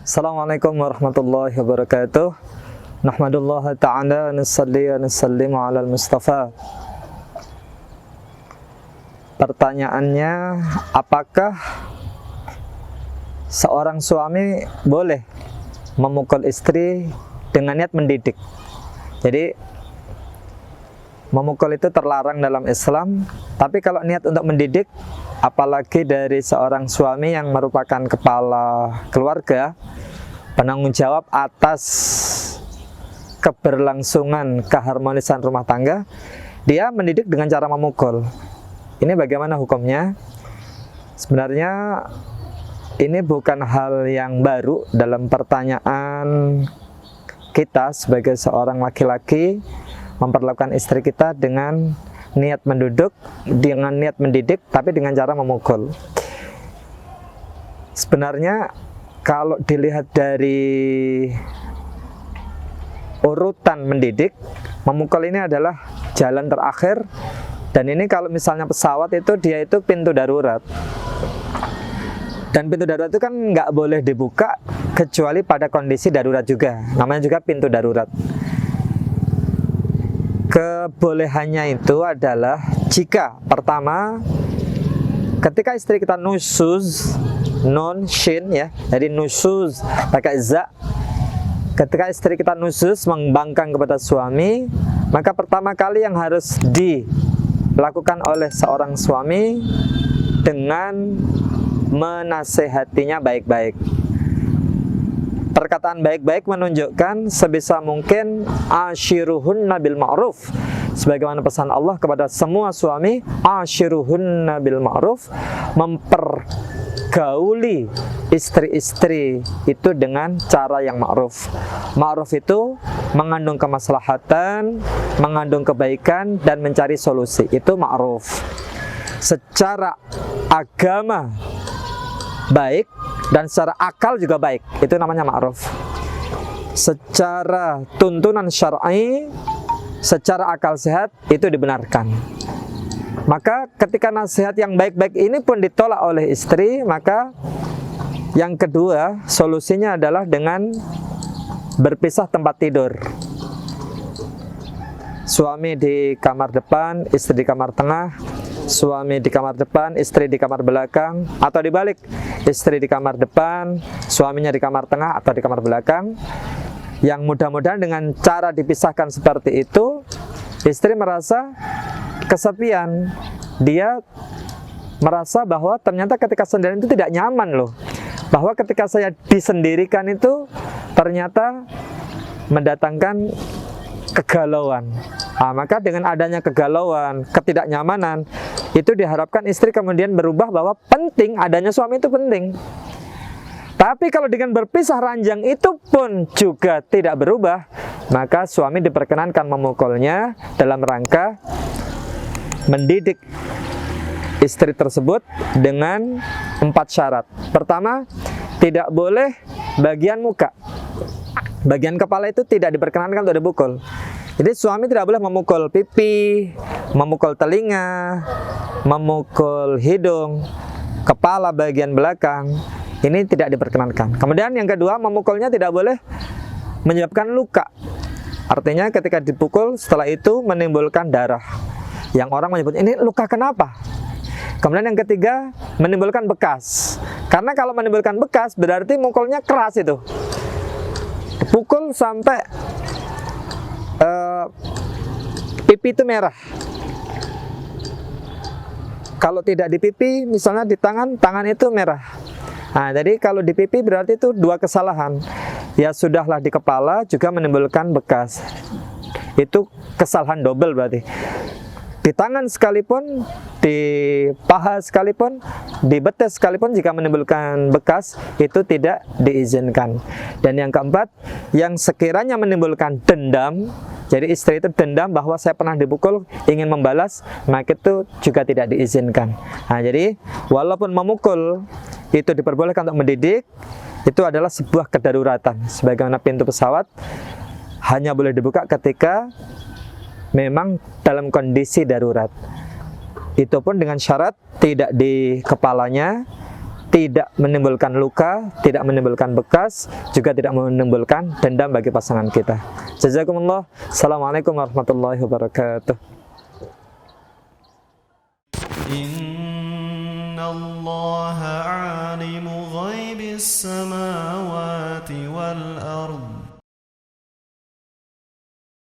Assalamualaikum warahmatullahi wabarakatuh. Nahmadullah ta'ala nusalli wa nusallimu ala al-Mustafa. Pertanyaannya, apakah seorang suami boleh memukul istri dengan niat mendidik? Jadi memukul itu terlarang dalam Islam, tapi kalau niat untuk mendidik, apalagi dari seorang suami yang merupakan kepala keluarga, penanggung jawab atas keberlangsungan keharmonisan rumah tangga, dia mendidik dengan cara memukul. Ini bagaimana hukumnya? Sebenarnya ini bukan hal yang baru dalam pertanyaan kita sebagai seorang laki-laki memperlakukan istri kita dengan niat menduduk, dengan niat mendidik, tapi dengan cara memukul. Sebenarnya kalau dilihat dari urutan mendidik, memukul ini adalah jalan terakhir. Dan ini kalau misalnya pesawat itu dia itu pintu darurat. Dan pintu darurat itu kan nggak boleh dibuka kecuali pada kondisi darurat juga. Namanya juga pintu darurat. Kebolehannya itu adalah jika pertama ketika istri kita nusuz, non shin ya, jadi nusuz pakai za. Ketika istri kita nusuz membangkang kepada suami, maka pertama kali yang harus dilakukan oleh seorang suami dengan menasehatinya baik-baik. Perkataan baik-baik menunjukkan sebisa mungkin ashiruhunna bil ma'ruf. Sebagaimana pesan Allah kepada semua suami, ashiruhunna bil ma'ruf, mempergauli istri-istri itu dengan cara yang ma'ruf. Ma'ruf itu mengandung kemaslahatan, mengandung kebaikan dan mencari solusi. Itu ma'ruf. Secara agama baik dan secara akal juga baik, itu namanya ma'ruf. Secara tuntunan syar'i, secara akal sehat, itu dibenarkan. Maka ketika nasihat yang baik-baik ini pun ditolak oleh istri, maka yang kedua solusinya adalah dengan berpisah tempat tidur. Suami di kamar depan, istri di kamar tengah, suami di kamar depan, istri di kamar belakang, atau dibalik, istri di kamar depan, suaminya di kamar tengah atau di kamar belakang. Yang mudah-mudahan dengan cara dipisahkan seperti itu, istri merasa kesepian. Dia merasa bahwa ternyata ketika sendirian itu tidak nyaman loh. Bahwa ketika saya disendirikan itu ternyata mendatangkan kegalauan. Nah, maka dengan adanya kegalauan, ketidaknyamanan, itu diharapkan istri kemudian berubah bahwa penting, adanya suami itu penting. Tapi kalau dengan berpisah ranjang itu pun juga tidak berubah, maka suami diperkenankan memukulnya dalam rangka mendidik istri tersebut dengan 4 syarat. Pertama, tidak boleh bagian muka. Bagian kepala itu tidak diperkenankan untuk dipukul. Jadi suami tidak boleh memukul pipi, memukul telinga, memukul hidung, kepala bagian belakang. Ini tidak diperkenankan. Kemudian yang kedua, memukulnya tidak boleh menyebabkan luka. Artinya ketika dipukul setelah itu menimbulkan darah. Yang orang menyebut ini luka kenapa? Kemudian yang ketiga, menimbulkan bekas. Karena kalau menimbulkan bekas berarti mukulnya keras itu. Pukul sampai pipi itu merah. Kalau tidak di pipi, misalnya di tangan, tangan itu merah. Nah, jadi kalau di pipi berarti itu 2 kesalahan. Ya sudahlah di kepala juga menimbulkan bekas. Itu kesalahan double berarti. Di tangan sekalipun, di paha sekalipun, di betis sekalipun jika menimbulkan bekas, itu tidak diizinkan. Dan yang keempat, yang sekiranya menimbulkan dendam, jadi istri itu dendam bahwa saya pernah dipukul, ingin membalas, maka itu juga tidak diizinkan. Nah, jadi walaupun memukul itu diperbolehkan untuk mendidik, itu adalah sebuah kedaruratan. Sebagaimana pintu pesawat hanya boleh dibuka ketika memang dalam kondisi darurat. Itu pun dengan syarat tidak di kepalanya, tidak menimbulkan luka, tidak menimbulkan bekas, juga tidak menimbulkan dendam bagi pasangan kita. Jazakumullah. Assalamualaikum warahmatullahi wabarakatuh. Innallaha 'alimu ghaibis samawati wal ardh